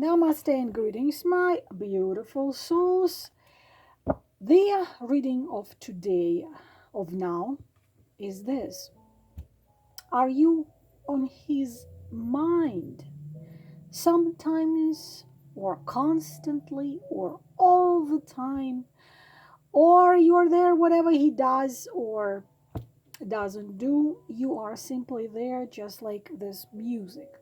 Namaste and greetings, my beautiful souls. The reading of today, of now, is this. Are you on his mind? Sometimes, or constantly, or all the time, or you're there, whatever he does or doesn't do, you are simply there, just like this music.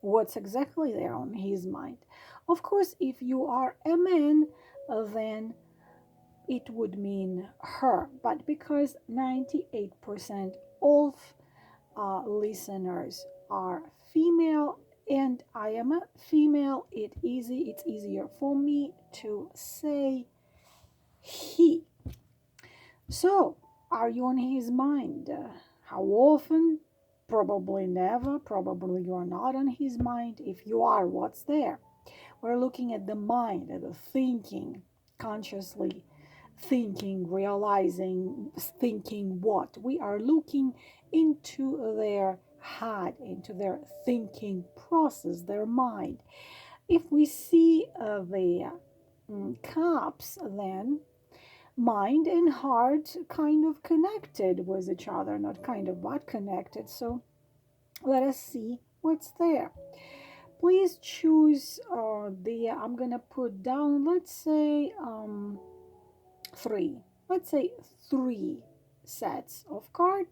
What's exactly there on his mind? Of course, if you are a man, then it would mean her. But because 98% of listeners are female and I am a female, it's easier for me to say he. So, are you on his mind? How often? Probably never. Probably you are not on his mind. If you are, what's there? We're looking at the mind, at the thinking, consciously thinking, realizing, thinking what? We are looking into their head, into their thinking process, their mind. If we see the cups, then mind and heart kind of connected with each other, not kind of, but connected. So let us see what's there. Please choose I'm gonna put down, let's say three. Let's say three sets of cards.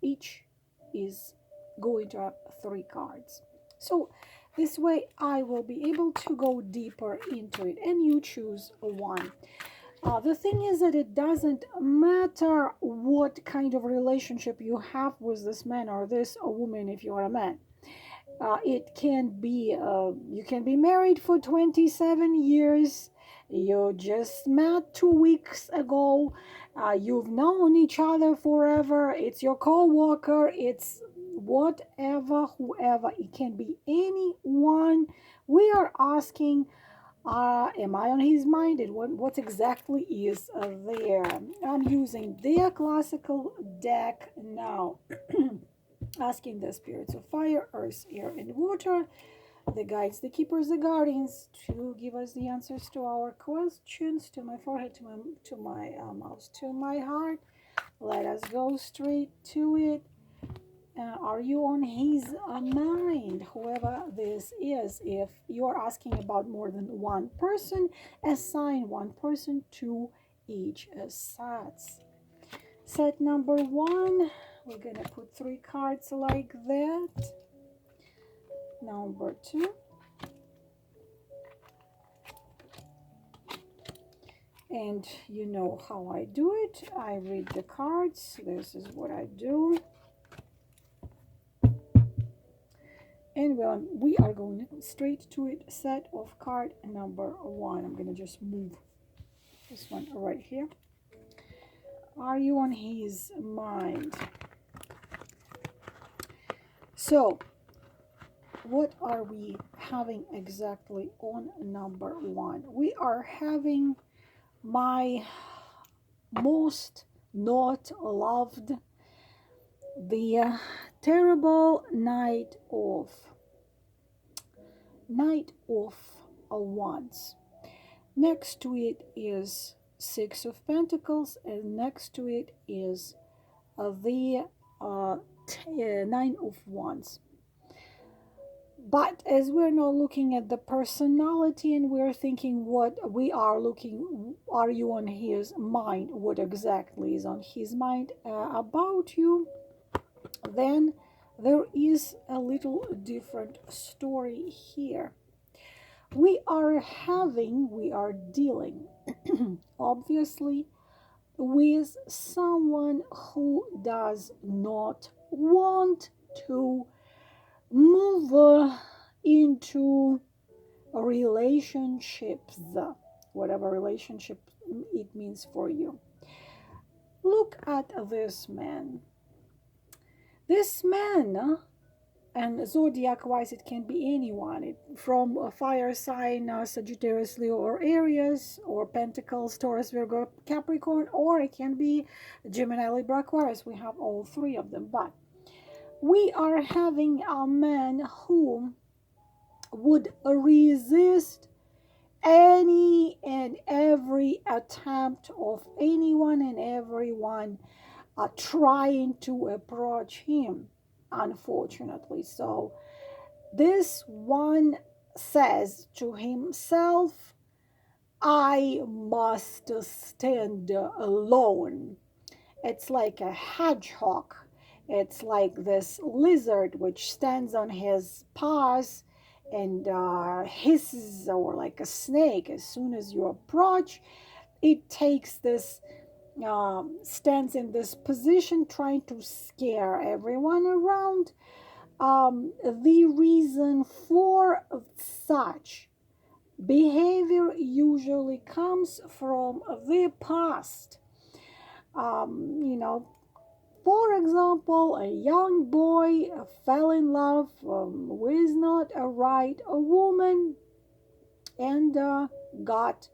Each is going to have three cards. So this way I will be able to go deeper into it and you choose one. The thing is that it doesn't matter what kind of relationship you have with this man or this woman if you are a man. It can be, you can be married for 27 years. You just met 2 weeks ago. You've known each other forever. It's your co-worker. It's whatever, whoever. It can be anyone. We are asking, am I on his mind and what exactly is there? I'm using their classical deck now. Asking the spirits of fire, earth, air, and water, the guides, the keepers, the guardians, to give us the answers to our questions, to my forehead, to my mouth, to my heart. Let us go straight to it. Are you on his mind, whoever this is? If you're asking about more than one person, assign one person to each sets. Set number one, we're gonna put three cards like that. Number two. And you know how I do it. I read the cards. This is what I do. And well, we are going straight to it. Set of card number one. I'm gonna just move this one right here. Are you on his mind? So, what are we having exactly on number one? We are having my most not loved, the terrible Knight of Wands. Next to it is Six of Pentacles, and next to it is the Nine of Wands. But as we're now looking at the personality and we're thinking what we are looking, are you on his mind? What exactly is on his mind about you? Then there is a little different story here. We are dealing, obviously, with someone who does not want to move into relationships, whatever relationship it means for you. Look at this man. This man, and zodiac wise, it can be anyone from a fire sign, Sagittarius, Leo, or Aries, or Pentacles, Taurus, Virgo, Capricorn, or it can be Gemini, Libra, Aquarius. We have all three of them, but we are having a man who would resist any and every attempt of anyone and everyone trying to approach him, unfortunately. So this one says to himself, I must stand alone. It's like a hedgehog. It's like this lizard which stands on his paws and hisses, or like a snake. As soon as you approach, it takes this, stands in this position trying to scare everyone around. The reason for such behavior usually comes from the past. You know, for example, a young boy fell in love with not a right a woman and got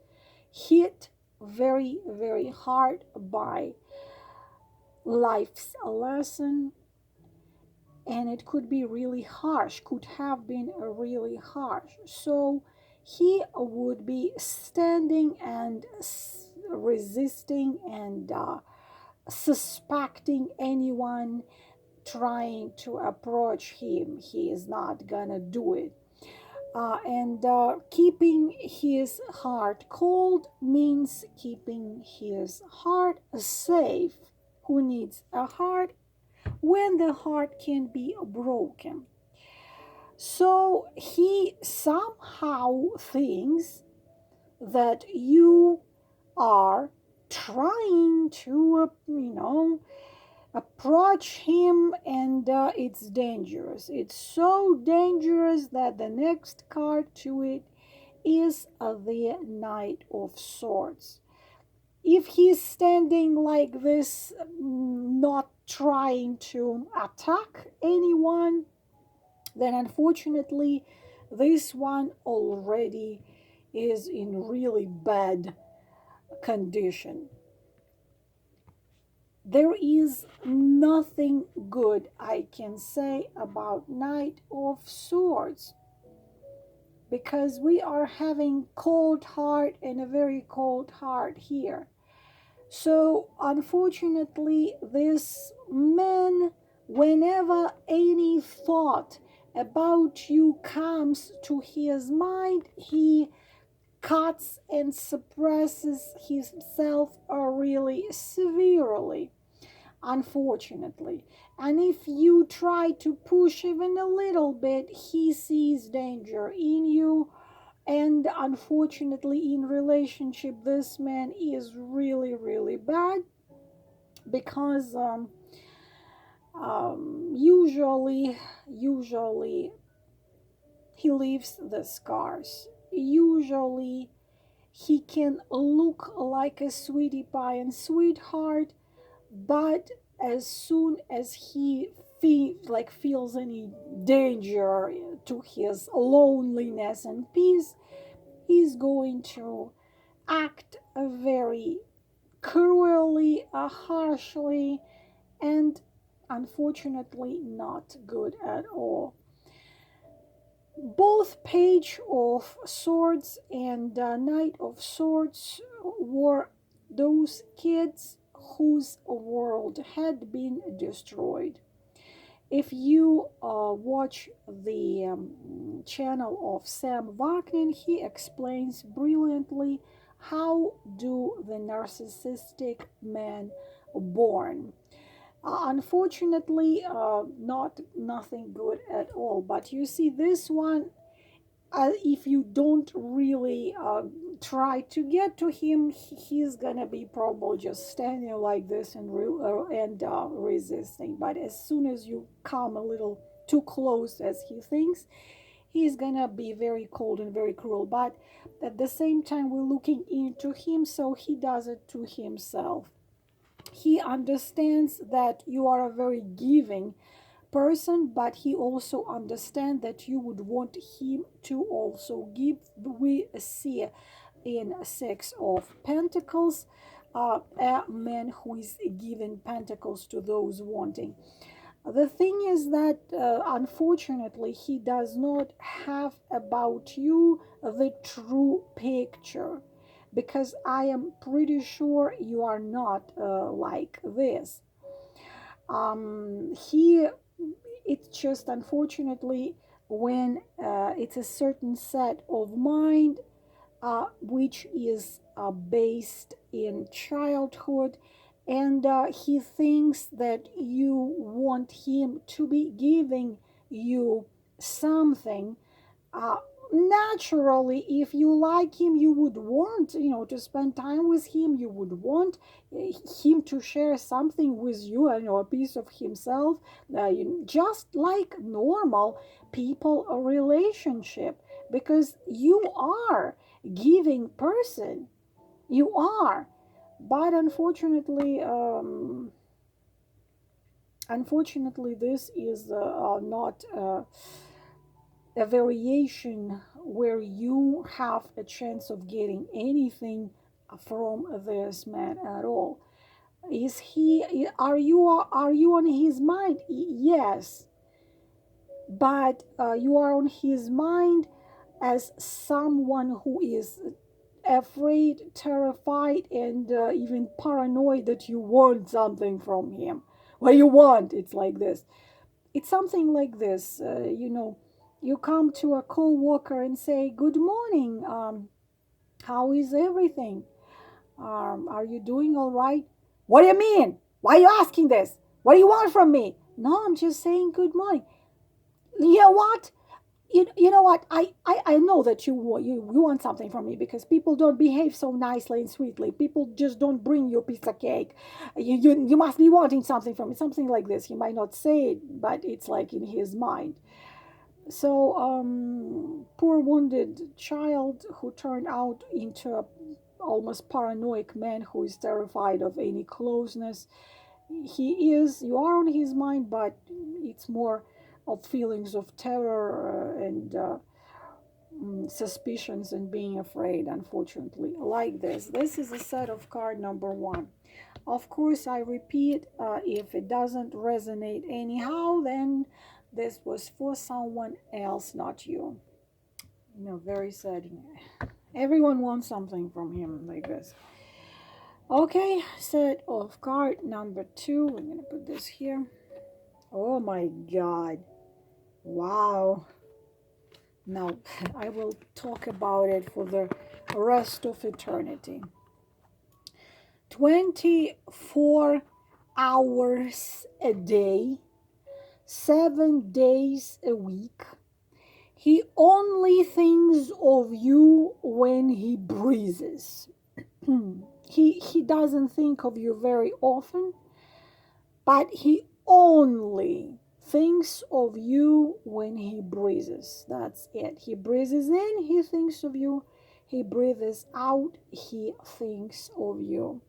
hit very, very hard by life's lesson. And it could be really harsh, could have been really harsh. So he would be standing and resisting and suspecting anyone trying to approach him. He is not gonna do it. And keeping his heart cold means keeping his heart safe. Who needs a heart when the heart can be broken? So he somehow thinks that you are trying to, approach him, and it's dangerous. It's so dangerous that the next card to it is the Knight of Swords. If he's standing like this, not trying to attack anyone, then unfortunately this one already is in really bad condition. There is nothing good I can say about Knight of Swords, because we are having cold heart and a very cold heart here. So unfortunately, this man, whenever any thought about you comes to his mind, he cuts and suppresses himself really severely, unfortunately. And if you try to push even a little bit, he sees danger in you. And unfortunately, in relationship, this man is really, really bad, because usually he leaves the scars. Usually he can look like a sweetie pie and sweetheart, but as soon as he feels any danger to his loneliness and peace, he's going to act very cruelly, harshly, and unfortunately not good at all. Both Page of Swords and Knight of Swords were those kids whose world had been destroyed. If you watch the channel of Sam Vaknin, he explains brilliantly how do the narcissistic men born. Unfortunately, not nothing good at all. But you see, this one, if you don't really try to get to him, he's gonna be probably just standing like this and resisting. But as soon as you come a little too close, as he thinks, he's gonna be very cold and very cruel. But at the same time, we're looking into him, so he does it to himself. He understands that you are a very giving person, but he also understands that you would want him to also give. We see in Six of Pentacles a man who is giving pentacles to those wanting. The thing is that unfortunately he does not have about you the true picture, because I am pretty sure you are not like this. He It's just unfortunately when it's a certain set of mind which is based in childhood, and he thinks that you want him to be giving you something. uh, Naturally, if you like him, you would want, to spend time with him. You would want him to share something with you, a piece of himself, just like normal people a relationship, because you are giving person, you are. But unfortunately this is not a variation where you have a chance of getting anything from this man at all. Is he, are you on his mind? Yes, but you are on his mind as someone who is afraid, terrified, and even paranoid that you want something from him. What do you want? It's like this. It's something like this. You come to a co-worker and say, "Good morning. How is everything? Are you doing all right?" What do you mean? Why are you asking this? What do you want from me? No, I'm just saying good morning. You know what? You know what, I know that you want something from me, because people don't behave so nicely and sweetly. People just don't bring you a piece of cake. You must be wanting something from me, something like this. He might not say it, but it's like in his mind. So poor wounded child who turned out into a almost paranoid man who is terrified of any closeness. You are on his mind, but it's more of feelings of terror and suspicions and being afraid, unfortunately. Like this is a set of card number one. Of course, I repeat, if it doesn't resonate anyhow, then this was for someone else, not you. Very sad. Everyone wants something from him like this. Okay, set of card number two. I'm gonna put this here. Oh my god. Wow. Now I will talk about it for the rest of eternity. 24 hours a day, 7 days a week. He only thinks of you when he breathes. He doesn't think of you very often, but he only thinks of you when he breathes. That's it. He breathes in, he thinks of you. He breathes out, he thinks of you.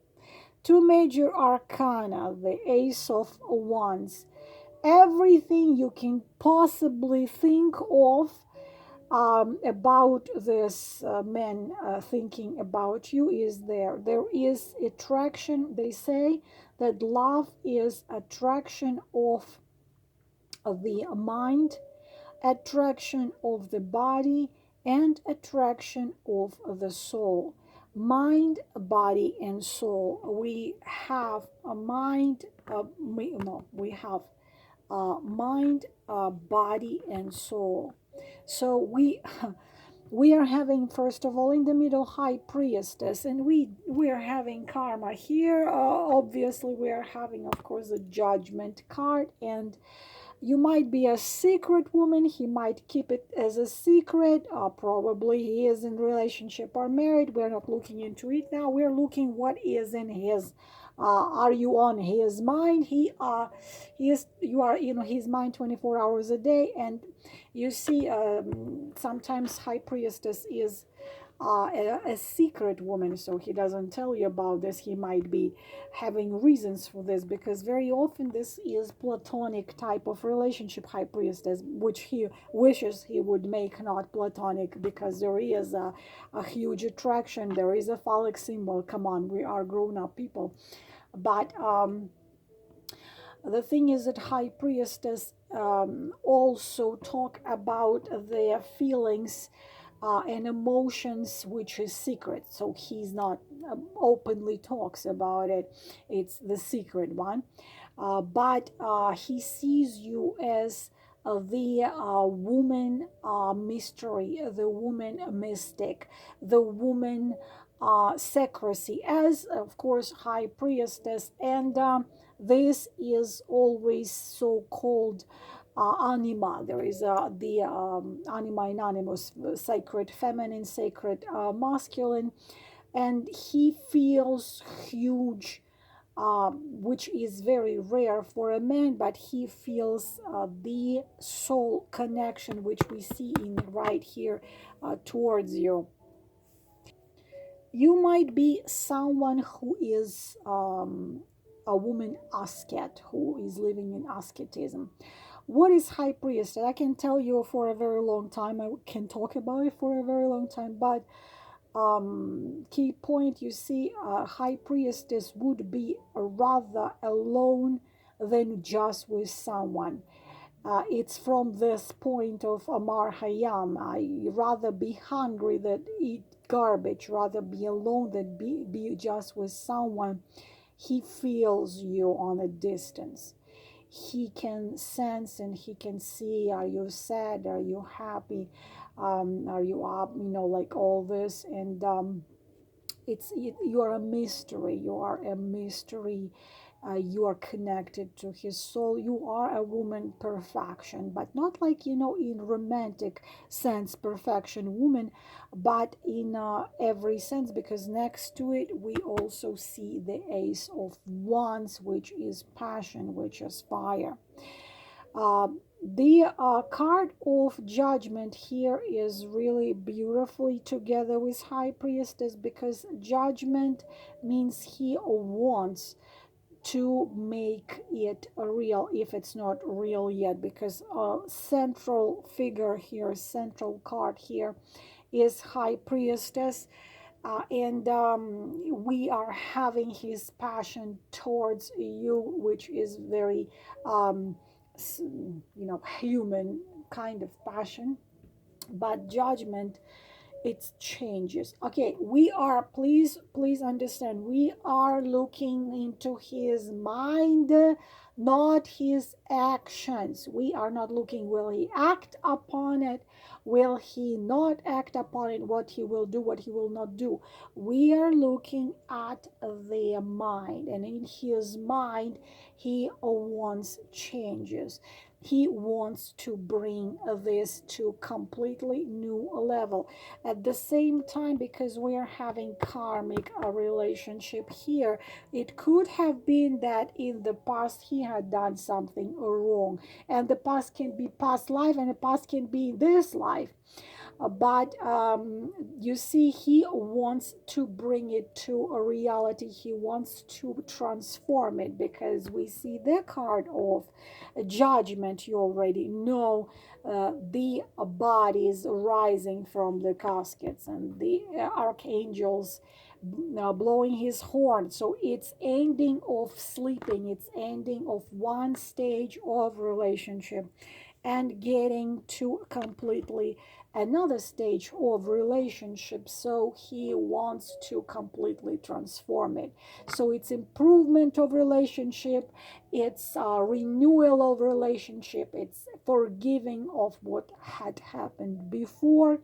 Two major arcana, the Ace of Wands. Everything you can possibly think of about this man thinking about you is there. There is attraction. They say that love is attraction of the mind, attraction of the body, and attraction of the soul. Mind, body, and soul. We have a mind. We have mind, body, and soul. So we are having, first of all, in the middle, high priestess, and we are having karma here. Obviously, we are having, of course, the judgment card, and you might be a secret woman. He might keep it as a secret. Probably he is in relationship or married. We're not looking into it now. We're looking what is in his. Are you on his mind? He is. You are in his mind 24 hours a day, and you see, sometimes high priestess is a secret woman, so he doesn't tell you about this. He might be having reasons for this, because very often this is platonic type of relationship, high priestess, which he wishes he would make not platonic, because there is a huge attraction. There is a phallic symbol. Come on, we are grown-up people. But The thing is that high priestess also talk about their feelings and emotions, which is secret. So he's not openly talks about it. It's the secret one. But he sees you as the woman mystery, the woman mystic, the woman secrecy, as of course high priestess. And this is always so called anima. There is the anima and animus, sacred feminine, sacred masculine, and he feels huge, which is very rare for a man, but he feels the soul connection, which we see in right here towards you. You might be someone who is a woman asket, who is living in ascetism. What is high priestess? I can tell you for a very long time. I can talk about it for a very long time, but key point, you see, high priestess would be rather alone than just with someone. It's from this point of Amar Hayam. I rather be hungry than eat garbage, rather be alone than be just with someone. He feels you on a distance. He can sense and he can see, are you sad, are you happy, are you up, like all this. And you are a mystery, you are a mystery. You are connected to his soul. You are a woman perfection, but not like, in romantic sense perfection woman, but in every sense, because next to it we also see the ace of wands, which is passion, which is fire. The card of judgment here is really beautifully together with high priestess, because judgment means he wants to make it real if it's not real yet, because central figure here, central card here is high priestess. And we are having his passion towards you, which is very human kind of passion. But judgment, it changes. Okay, we are, please understand, we are looking into his mind, not his actions. We are not looking, will he act upon it, will he not act upon it, what he will do, what he will not do. We are looking at the mind, and in his mind he wants changes. He wants to bring this to completely new level. At the same time, because we are having karmic relationship here, it could have been that in the past he had done something wrong, and the past can be past life and the past can be this life. But you see, he wants to bring it to a reality. He wants to transform it, because we see the card of judgment. You already know the bodies rising from the caskets, and the archangels blowing his horn. So it's ending of sleeping, it's ending of one stage of relationship and getting to completely another stage of relationship. So he wants to completely transform it. So it's improvement of relationship, it's renewal of relationship, it's forgiving of what had happened before,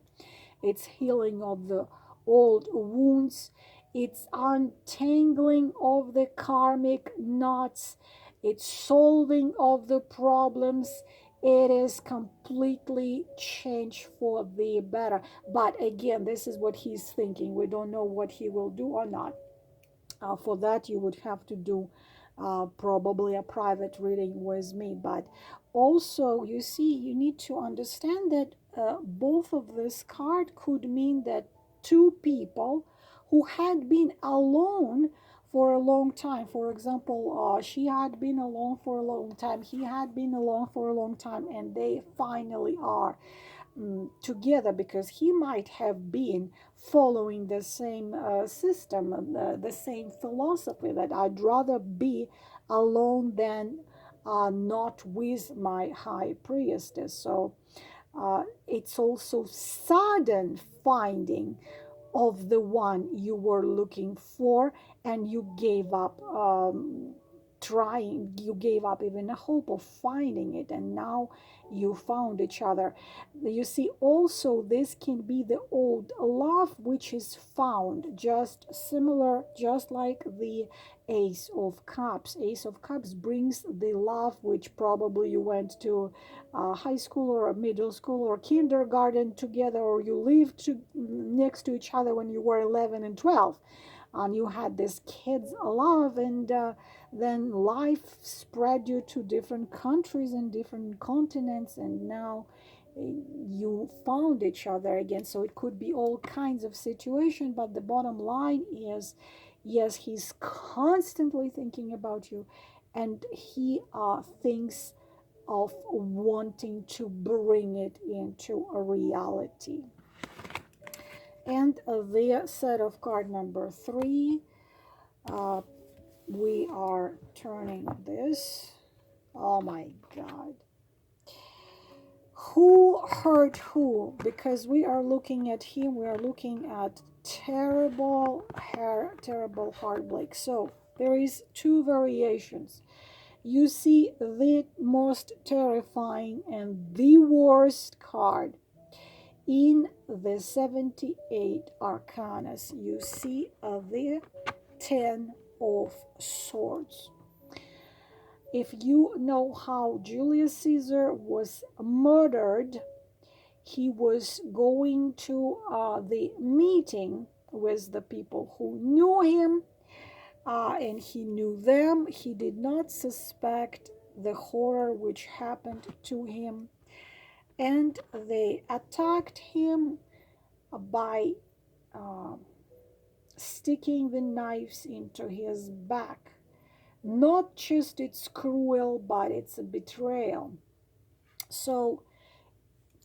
it's healing of the old wounds, it's untangling of the karmic knots, it's solving of the problems. It is completely changed for the better. But again, this is what he's thinking. We don't know what he will do or not. For that, you would have to do probably a private reading with me. But also, you see, you need to understand that both of this card could mean that two people who had been alone for a long time. For example, she had been alone for a long time, he had been alone for a long time, and they finally are together, because he might have been following the same system, the same philosophy, that I'd rather be alone than not with my high priestess. So it's also sudden finding of the one you were looking for, and you gave up trying, you gave up even a hope of finding it, and now you found each other. You see, also this can be the old love which is found, just similar, just like the Ace of Cups. Ace of Cups brings the love which probably you went to high school or middle school or kindergarten together, or you lived next to each other when you were 11 and 12, and you had this kids love, and then life spread you to different countries and different continents, and now you found each other again. So it could be all kinds of situation, but the bottom line is, yes, he's constantly thinking about you, and he thinks of wanting to bring it into a reality. And the set of card number 3, we are turning this. Oh my God. Who hurt who? Because we are looking at him, we are looking at terrible heartbreak. So there is 2 variations. You see the most terrifying and the worst card in the 78 arcanas. You see the 10 of Swords. If you know how Julius Caesar was murdered, he was going to the meeting with the people who knew him, and he knew them. He did not suspect the horror which happened to him, and they attacked him by sticking the knives into his back. Not just it's cruel, but it's a betrayal. So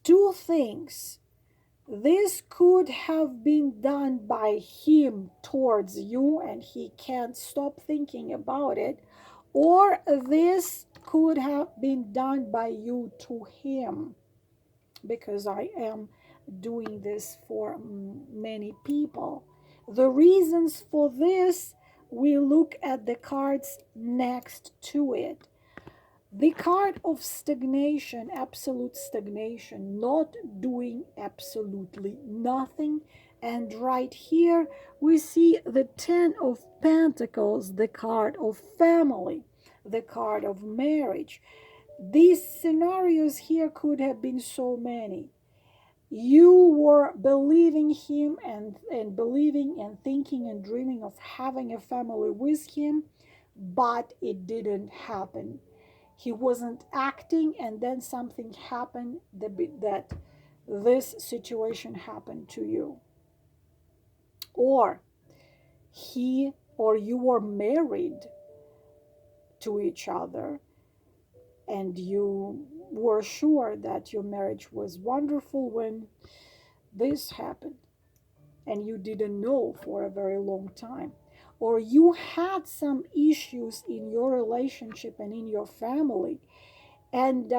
2 things. This could have been done by him towards you, and he can't stop thinking about it, or this could have been done by you to him, because I am doing this for many people. The reasons for this, we look at the cards next to it. The card of stagnation, absolute stagnation, not doing absolutely nothing. And right here we see the 10 of Pentacles, the card of family, the card of marriage. These scenarios here could have been so many. You were believing him and believing and thinking and dreaming of having a family with him, but it didn't happen. He wasn't acting, and then something happened that this situation happened to you. Or he or you were married to each other, and you were sure that your marriage was wonderful when this happened, and you didn't know for a very long time. Or you had some issues in your relationship and in your family, and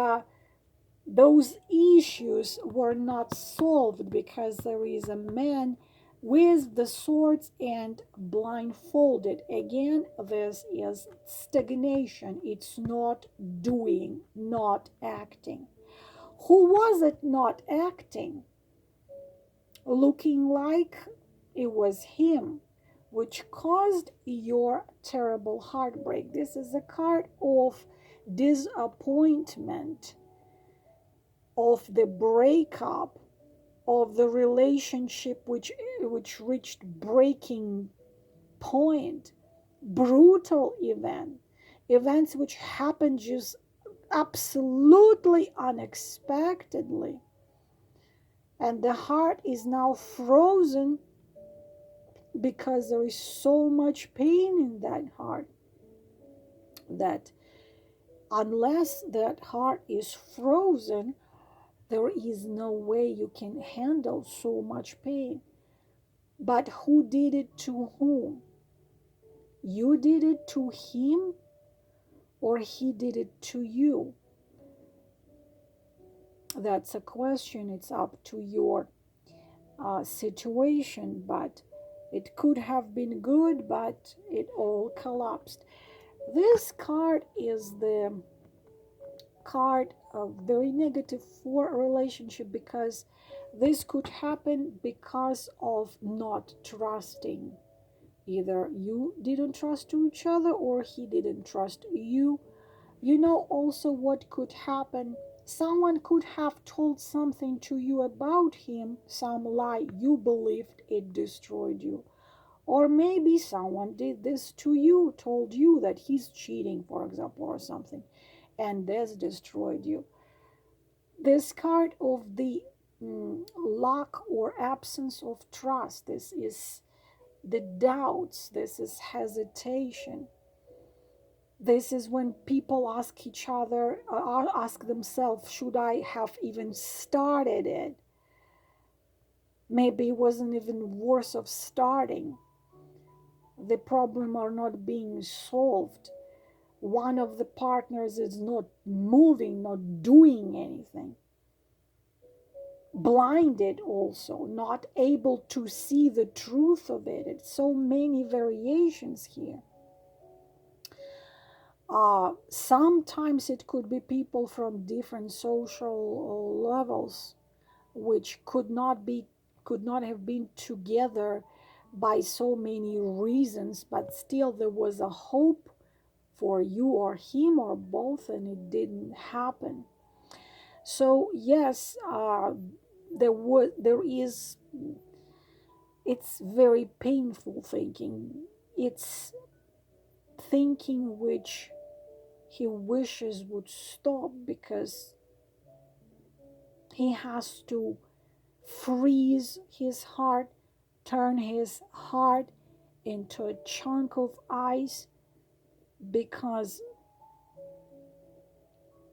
those issues were not solved because there is a man with the swords and blindfolded. Again, this is stagnation. It's not doing, not acting. Who was it not acting? Looking like it was him, which caused your terrible heartbreak. This is a card of disappointment, of the breakup, of the relationship which reached breaking point, brutal events which happened just absolutely unexpectedly, and the heart is now frozen because there is so much pain in that heart that unless that heart is frozen, there is no way you can handle so much pain. But who did it to whom? You did it to him, or he did it to you? That's a question. It's up to your situation, but it could have been good, but it all collapsed. This card is the card very negative for a relationship, because this could happen because of not trusting. Either you didn't trust to each other or he didn't trust you. You know also what could happen. Someone could have told something to you about him, some lie you believed, it destroyed you. Or maybe someone did this to you, told you that he's cheating, for example, or something, and this destroyed you. This card of the lack or absence of trust, this is the doubts, this is hesitation. This is when people ask each other, ask themselves, should I have even started it? Maybe it wasn't even worth of starting. The problem are not being solved. One of the partners is not moving, not doing anything. Blinded also, not able to see the truth of it. It's so many variations here. Sometimes it could be people from different social levels, which could not have been together by so many reasons, but still there was a hope for you or him or both, and it didn't happen. So yes, there is. It's very painful thinking. It's thinking which he wishes would stop, because he has to freeze his heart, turn his heart into a chunk of ice, because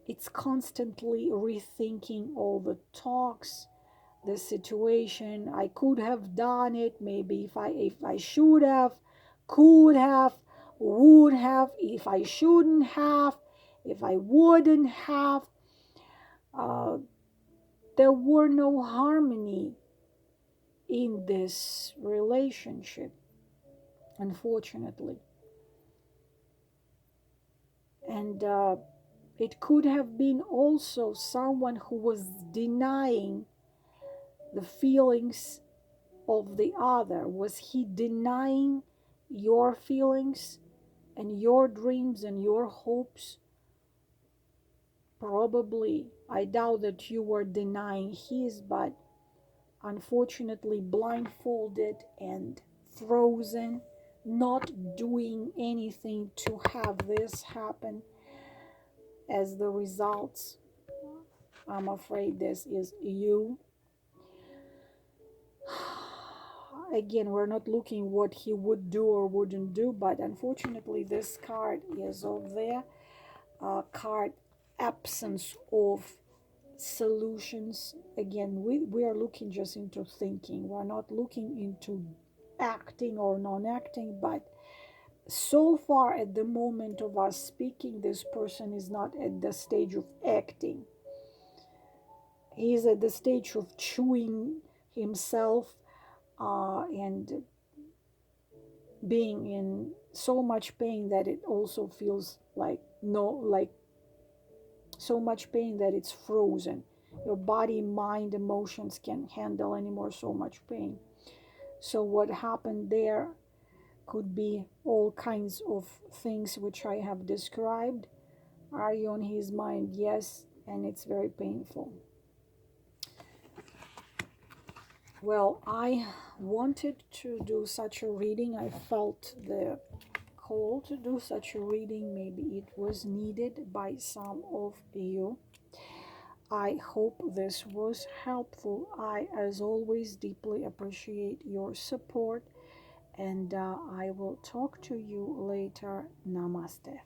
it's constantly rethinking all the talks, the situation. I could have done it, maybe if I should have, could have, would have, if I shouldn't have, if I wouldn't have. Uh, there were no harmony in this relationship, unfortunately. And it could have been also someone who was denying the feelings of the other. Was he denying your feelings and your dreams and your hopes? Probably. I doubt that you were denying his, but unfortunately blindfolded and frozen, not doing anything to have this happen. As the results, I'm afraid this is you. Again, we're not looking what he would do or wouldn't do, but unfortunately this card is of there. Card absence of solutions. Again, we are looking just into thinking. We're not looking into acting or non-acting, but so far at the moment of us speaking, this person is not at the stage of acting. He is at the stage of chewing himself and being in so much pain that it also feels like so much pain that it's frozen. Your body, mind, emotions can't handle anymore so much pain. So what happened there could be all kinds of things which I have described. Are you on his mind? Yes, and it's very painful. Well, I wanted to do such a reading. I felt the call to do such a reading. Maybe it was needed by some of you. I hope this was helpful. I, as always, deeply appreciate your support, and I will talk to you later. Namaste.